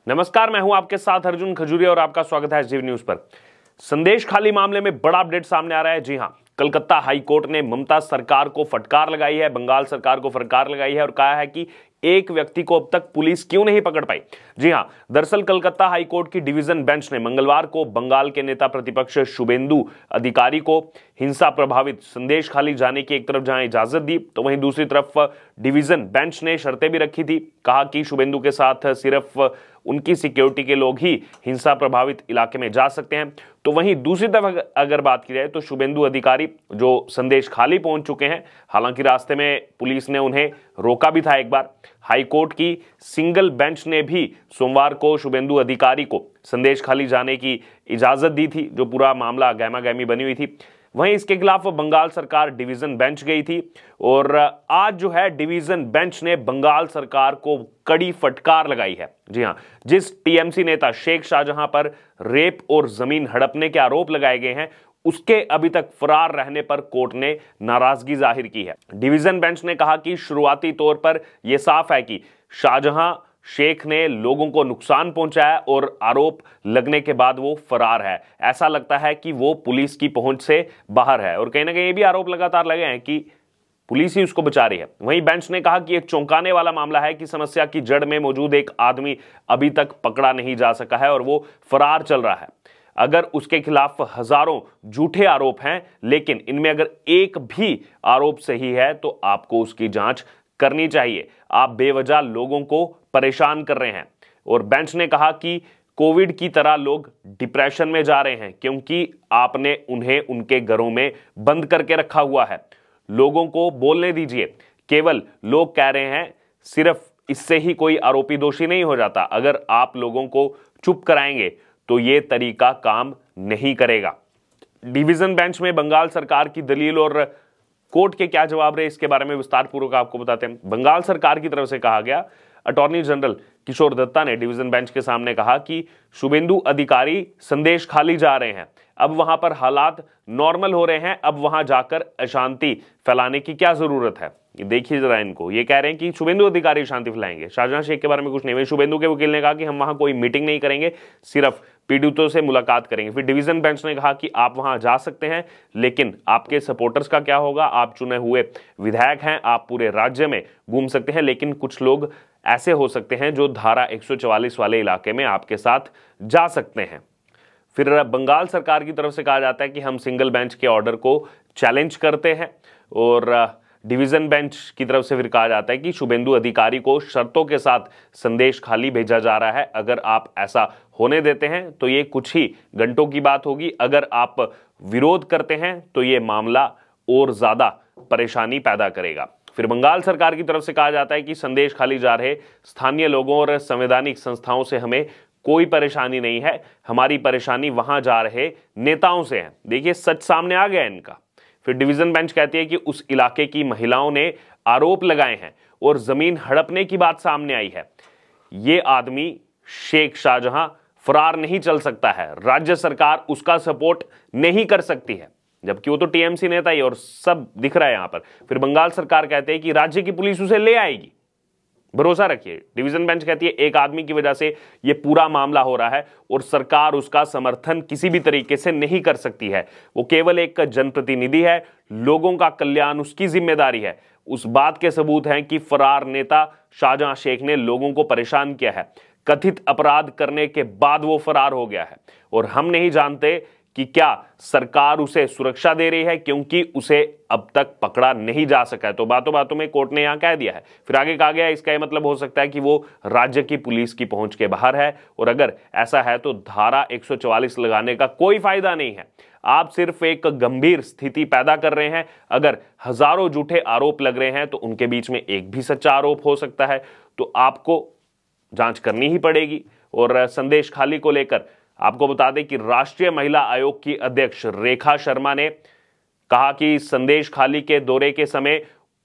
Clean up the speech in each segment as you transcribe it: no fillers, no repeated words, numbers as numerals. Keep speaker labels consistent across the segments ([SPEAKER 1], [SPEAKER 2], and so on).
[SPEAKER 1] नमस्कार, मैं हूं आपके साथ अर्जुन खजूरिया और आपका स्वागत है एसडीवी न्यूज पर। संदेश खाली मामले में बड़ा अपडेट सामने आ रहा है। जी हां, कलकत्ता हाई कोर्ट ने ममता सरकार को फटकार लगाई है, बंगाल सरकार को फटकार लगाई है और कहा है कि एक व्यक्ति को अब तक पुलिस क्यों नहीं पकड़ पाई। जी हां, दरअसल कलकत्ता हाई कोर्ट की डिवीजन बेंच ने मंगलवार को बंगाल के नेता प्रतिपक्ष शुभेंदु अधिकारी को हिंसा प्रभावित संदेश खाली जाने की एक तरफ जहां इजाजत दी, तो वहीं दूसरी तरफ डिवीजन बेंच ने शर्तें भी रखी थी। कहा कि शुभेंदु के साथ सिर्फ उनकी सिक्योरिटी के लोग ही हिंसा प्रभावित इलाके में जा सकते हैं। तो वहीं दूसरी तरफ अगर बात की जाए तो शुभेंदु अधिकारी जो संदेश खाली पहुंच चुके हैं, हालांकि रास्ते में पुलिस ने उन्हें रोका भी था एक बार। हाईकोर्ट की सिंगल बेंच ने भी सोमवार को शुभेंदु अधिकारी को संदेश खाली जाने की इजाजत दी थी, जो पूरा मामला गहमा गहमी बनी हुई थी। वहीं इसके खिलाफ बंगाल सरकार डिवीजन बेंच गई थी और आज जो है डिवीजन बेंच ने बंगाल सरकार को कड़ी फटकार लगाई है। जी हां, जिस टीएमसी नेता शेख शाहजहां पर रेप और जमीन हड़पने के आरोप लगाए गए हैं, उसके अभी तक फरार रहने पर कोर्ट ने नाराजगी जाहिर की है। डिवीजन बेंच ने कहा कि शुरुआती तौर पर यह साफ है कि शाहजहां शेख ने लोगों को नुकसान पहुंचाया और आरोप लगने के बाद वो फरार है। ऐसा लगता है कि वो पुलिस की पहुंच से बाहर है और कहीं ना कहीं ये भी आरोप लगातार लगे हैं कि पुलिस ही उसको बचा रही है। वहीं बेंच ने कहा कि एक चौंकाने वाला मामला है कि समस्या की जड़ में मौजूद एक आदमी अभी तक पकड़ा नहीं जा सका है और वो फरार चल रहा है। अगर उसके खिलाफ हजारों झूठे आरोप हैं, लेकिन इनमें अगर एक भी आरोप सही है तो आपको उसकी जांच करनी चाहिए। आप बेवजह लोगों को परेशान कर रहे हैं। और बेंच ने कहा कि कोविड की तरह लोग डिप्रेशन में जा रहे हैं क्योंकि आपने उन्हें उनके घरों में बंद करके रखा हुआ है। लोगों को बोलने दीजिए। केवल लोग कह रहे हैं, सिर्फ इससे ही कोई आरोपी दोषी नहीं हो जाता। अगर आप लोगों को चुप कराएंगे तो ये तरीका काम नहीं करेगा। डिवीजन बेंच में बंगाल सरकार की दलील और कोर्ट के क्या जवाब रहे, इसके बारे में विस्तार पूर्वक आपको बताते हैं। बंगाल सरकार की तरफ से कहा गया, अटॉर्नी जनरल किशोर दत्ता ने डिवीजन बेंच के सामने कहा कि शुभेंदु अधिकारी संदेश खाली जा रहे हैं। अब वहां पर हालात नॉर्मल हो रहे हैं, अब वहां जाकर अशांति फैलाने की क्या जरूरत है। ये देखिए जरा इनको, ये कह रहे हैं कि शुभेंदु अधिकारी शांति फैलाएंगे। शाहजहां शेख के बारे में कुछ नहीं। वही शुभेंदु के वकील ने कहा कि हम वहां कोई मीटिंग नहीं करेंगे, सिर्फ पीड़ितों से मुलाकात करेंगे। फिर डिवीजन बेंच ने कहा कि आप वहां जा सकते हैं, लेकिन आपके सपोर्टर्स का क्या होगा। आप चुने हुए विधायक हैं, आप पूरे राज्य में घूम सकते हैं, लेकिन कुछ लोग ऐसे हो सकते हैं जो धारा 144 वाले इलाके में आपके साथ जा सकते हैं। फिर बंगाल सरकार की तरफ से कहा जाता है कि हम सिंगल बेंच के ऑर्डर को चैलेंज करते हैं और डिवीजन बेंच की तरफ से फिर कहा जाता है कि शुभेंदु अधिकारी को शर्तों के साथ संदेश खाली भेजा जा रहा है। अगर आप ऐसा होने देते हैं तो ये कुछ ही घंटों की बात होगी। अगर आप विरोध करते हैं तो ये मामला और ज्यादा परेशानी पैदा करेगा। फिर बंगाल सरकार की तरफ से कहा जाता है कि संदेश खाली जा रहे स्थानीय लोगों और संवैधानिक संस्थाओं से हमें कोई परेशानी नहीं है, हमारी परेशानी वहां जा रहे नेताओं से है। देखिए, सच सामने आ गया इनका। फिर डिवीजन बेंच कहती है कि उस इलाके की महिलाओं ने आरोप लगाए हैं और जमीन हड़पने की बात सामने आई है। ये आदमी शेख शाहजहां फरार नहीं चल सकता है, राज्य सरकार उसका सपोर्ट नहीं कर सकती है, जबकि वो तो टीएमसी नेता ही और सब दिख रहा है यहां पर। फिर बंगाल सरकार कहते हैं कि राज्य की पुलिस उसे ले आएगी, भरोसा रखिए। डिवीजन बेंच कहती है एक आदमी की वजह से ये पूरा मामला हो रहा है और सरकार उसका समर्थन किसी भी तरीके से नहीं कर सकती है। वो केवल एक जनप्रतिनिधि है, लोगों का कल्याण उसकी जिम्मेदारी है। उस बात के सबूत हैं कि फरार नेता शाहजहां शेख ने लोगों को परेशान किया है, कथित अपराध करने के बाद वो फरार हो गया है और हम नहीं जानते कि क्या सरकार उसे सुरक्षा दे रही है क्योंकि उसे अब तक पकड़ा नहीं जा सका है। तो बातों बातों में कोर्ट ने यहां कह दिया है। फिर आगे कहा गया, इसका यह मतलब हो सकता है कि वो राज्य की पुलिस की पहुंच के बाहर है और अगर ऐसा है तो धारा 144 लगाने का कोई फायदा नहीं है। आप सिर्फ एक गंभीर स्थिति पैदा कर रहे हैं। अगर हजारों झूठे आरोप लग रहे हैं तो उनके बीच में एक भी सच्चा आरोप हो सकता है, तो आपको जांच करनी ही पड़ेगी। और संदेश खाली को लेकर आपको बता दें कि राष्ट्रीय महिला आयोग की अध्यक्ष रेखा शर्मा ने कहा कि संदेश खाली के दौरे के समय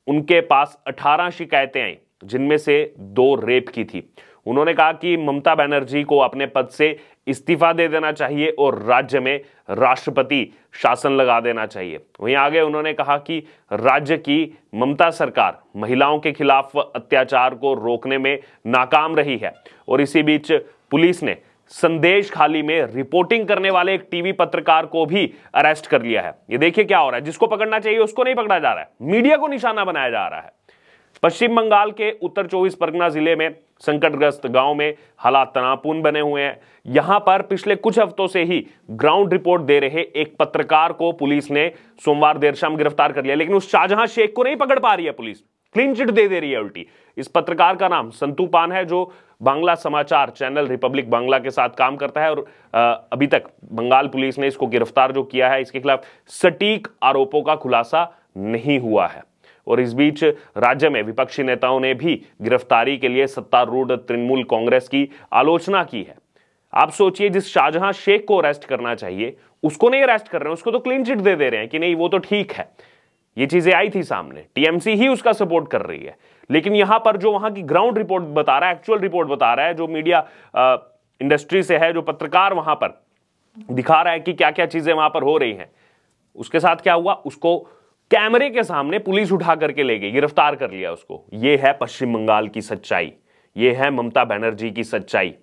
[SPEAKER 1] उनके पास 18 शिकायतें आई, जिनमें से 2 रेप की थी। उन्होंने कहा कि ममता बनर्जी को अपने पद से इस्तीफा दे देना चाहिए और राज्य में राष्ट्रपति शासन लगा देना चाहिए। वहीं आगे उन्होंने कहा कि राज्य की ममता सरकार महिलाओं के खिलाफ अत्याचार को रोकने में नाकाम रही है और इसी बीच पुलिस ने संदेश खाली में रिपोर्टिंग करने वाले एक टीवी पत्रकार को भी अरेस्ट कर लिया है। ये देखिए क्या हो रहा है, जिसको पकड़ना चाहिए उसको नहीं पकड़ा जा रहा है, मीडिया को निशाना बनाया जा रहा है। पश्चिम बंगाल के उत्तर 24 परगना जिले में संकटग्रस्त गांव में हालात तनावपूर्ण बने हुए हैं। यहां पर पिछले कुछ हफ्तों से ही ग्राउंड रिपोर्ट दे रहे एक पत्रकार को पुलिस ने सोमवार देर शाम गिरफ्तार कर लिया, लेकिन उस शाहजहां शेख को नहीं पकड़ पा रही है पुलिस, क्लीन चिट दे रही है उल्टी। इस पत्रकार का नाम संतू पान है, जो बांग्ला समाचार चैनल रिपब्लिक बांग्ला के साथ काम करता है और अभी तक बंगाल पुलिस ने इसको गिरफ्तार जो किया है, इसके खिलाफ सटीक आरोपों का खुलासा नहीं हुआ है। और इस बीच राज्य में विपक्षी नेताओं ने भी गिरफ्तारी के लिए सत्तारूढ़ तृणमूल कांग्रेस की आलोचना की है। आप सोचिए, जिस शाहजहां शेख को अरेस्ट करना चाहिए उसको नहीं अरेस्ट कर रहे हैं, उसको तो क्लीन चिट दे रहे हैं कि नहीं वो तो ठीक है। ये चीजें आई थी सामने, टीएमसी ही उसका सपोर्ट कर रही है, लेकिन यहां पर जो वहां की ग्राउंड रिपोर्ट बता रहा है, एक्चुअल रिपोर्ट बता रहा है, जो मीडिया इंडस्ट्री से है, जो पत्रकार वहां पर दिखा रहा है कि क्या क्या चीजें वहां पर हो रही हैं, उसके साथ क्या हुआ, उसको कैमरे के सामने पुलिस उठा करके ले गई, गिरफ्तार कर लिया उसको। यह है पश्चिम बंगाल की सच्चाई, यह है ममता बनर्जी की सच्चाई।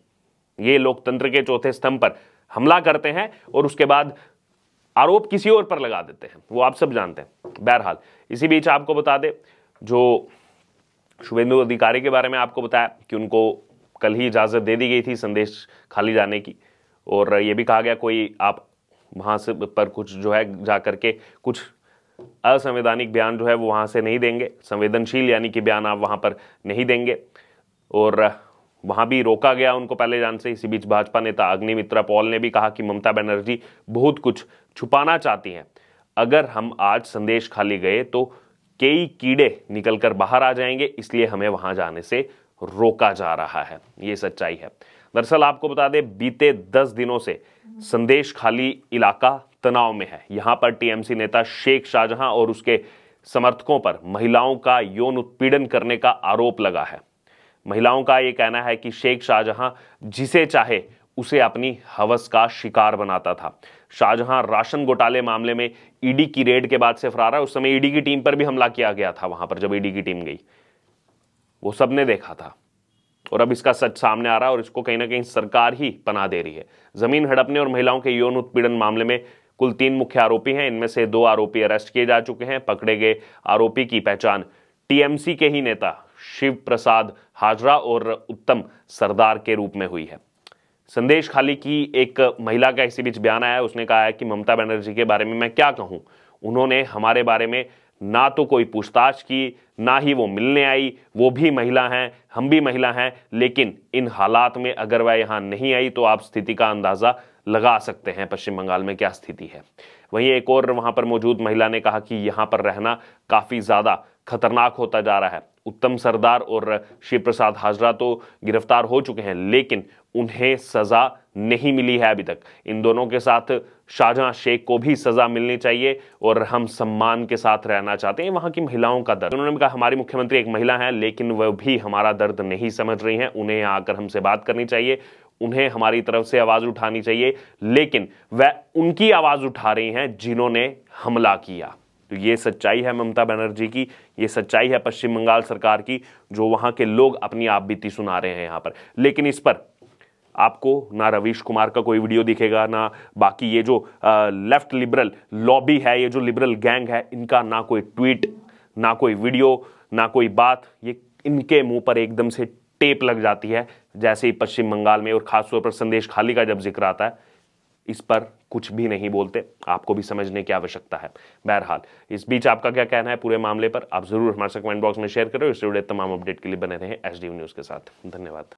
[SPEAKER 1] ये लोकतंत्र के चौथे स्तंभ पर हमला करते हैं और उसके बाद आरोप किसी और पर लगा देते हैं, वो आप सब जानते हैं। बहरहाल इसी बीच आपको बता दे, जो शुभेंदु अधिकारी के बारे में आपको बताया कि उनको कल ही इजाजत दे दी गई थी संदेश खाली जाने की, और यह भी कहा गया कोई आप वहां से पर कुछ जो है जाकर के कुछ असंवैधानिक बयान जो है वो वहां से नहीं देंगे, संवेदनशील यानी कि बयान आप वहां पर नहीं देंगे, और वहां भी रोका गया उनको पहले जान से। इसी बीच भाजपा नेता अग्निमित्रा पॉल ने भी कहा कि ममता बनर्जी बहुत कुछ छुपाना चाहती हैं, अगर हम आज संदेश खाली गए तो कई कीड़े निकलकर बाहर आ जाएंगे, इसलिए हमें वहां जाने से रोका जा रहा है। ये सच्चाई है। दरअसल आपको बता दें, बीते 10 दिनों से संदेश खाली इलाका तनाव में है। यहां पर टीएमसी नेता शेख शाहजहां और उसके समर्थकों पर महिलाओं का यौन उत्पीड़न करने का आरोप लगा है। महिलाओं का यह कहना है कि शेख शाहजहां जिसे चाहे उसे अपनी हवस का शिकार बनाता था। शाहजहां राशन घोटाले मामले में ईडी की रेड के बाद से फरार है। उस समय ईडी की टीम पर भी हमला किया गया था वहां पर, जब ईडी की टीम गई वो सबने देखा था, और अब इसका सच सामने आ रहा है और इसको कहीं ना कहीं सरकार ही पनाह दे रही है। जमीन हड़पने और महिलाओं के यौन उत्पीड़न मामले में कुल 3 मुख्य आरोपी हैं, इनमें से 2 आरोपी अरेस्ट किए जा चुके हैं। पकड़े गए आरोपी की पहचान टीएमसी के ही नेता शिव प्रसाद हाजरा और उत्तम सरदार के रूप में हुई है। संदेश खाली की एक महिला का इसी बीच बयान आया, उसने कहा है कि ममता बनर्जी के बारे में मैं क्या कहूं, उन्होंने हमारे बारे में ना तो कोई पूछताछ की, ना ही वो मिलने आई। वो भी महिला हैं, हम भी महिला हैं, लेकिन इन हालात में अगर वह यहां नहीं आई तो आप स्थिति का अंदाजा लगा सकते हैं पश्चिम बंगाल में क्या स्थिति है। वहीं एक और वहां पर मौजूद महिला ने कहा कि यहां पर रहना काफी ज्यादा खतरनाक होता जा रहा है। उत्तम सरदार और शिव प्रसाद हाजरा तो गिरफ्तार हो चुके हैं, लेकिन उन्हें सजा नहीं मिली है अभी तक। इन दोनों के साथ शाहजहां शेख को भी सजा मिलनी चाहिए और हम सम्मान के साथ रहना चाहते हैं। वहां की महिलाओं का दर्द, उन्होंने कहा हमारी मुख्यमंत्री एक महिला है, लेकिन वह भी हमारा दर्द नहीं समझ रही हैं। उन्हें यहाँ आकर हमसे बात करनी चाहिए, उन्हें हमारी तरफ से आवाज उठानी चाहिए, लेकिन वह उनकी आवाज उठा रही हैं जिन्होंने हमला किया। तो ये सच्चाई है ममता बनर्जी की, ये सच्चाई है पश्चिम बंगाल सरकार की, जो वहां के लोग अपनी आप बीती सुना रहे हैं यहां पर। लेकिन इस पर आपको ना रवीश कुमार का कोई वीडियो दिखेगा, ना बाकी ये जो लेफ्ट लिबरल लॉबी है, ये जो लिबरल गैंग है, इनका ना कोई ट्वीट, ना कोई वीडियो, ना कोई बात। ये इनके मुंह पर एकदम से टेप लग जाती है जैसे ही पश्चिम बंगाल में और खासतौर पर संदेश खाली का जब जिक्र आता है, इस पर कुछ भी नहीं बोलते। आपको भी समझने की आवश्यकता है। बहरहाल इस बीच आपका क्या कहना है पूरे मामले पर, आप जरूर हमारे साथ कमेंट बॉक्स में शेयर करें। इससे जुड़े तमाम अपडेट के लिए बने रहें एचडीवी न्यूज के साथ। धन्यवाद।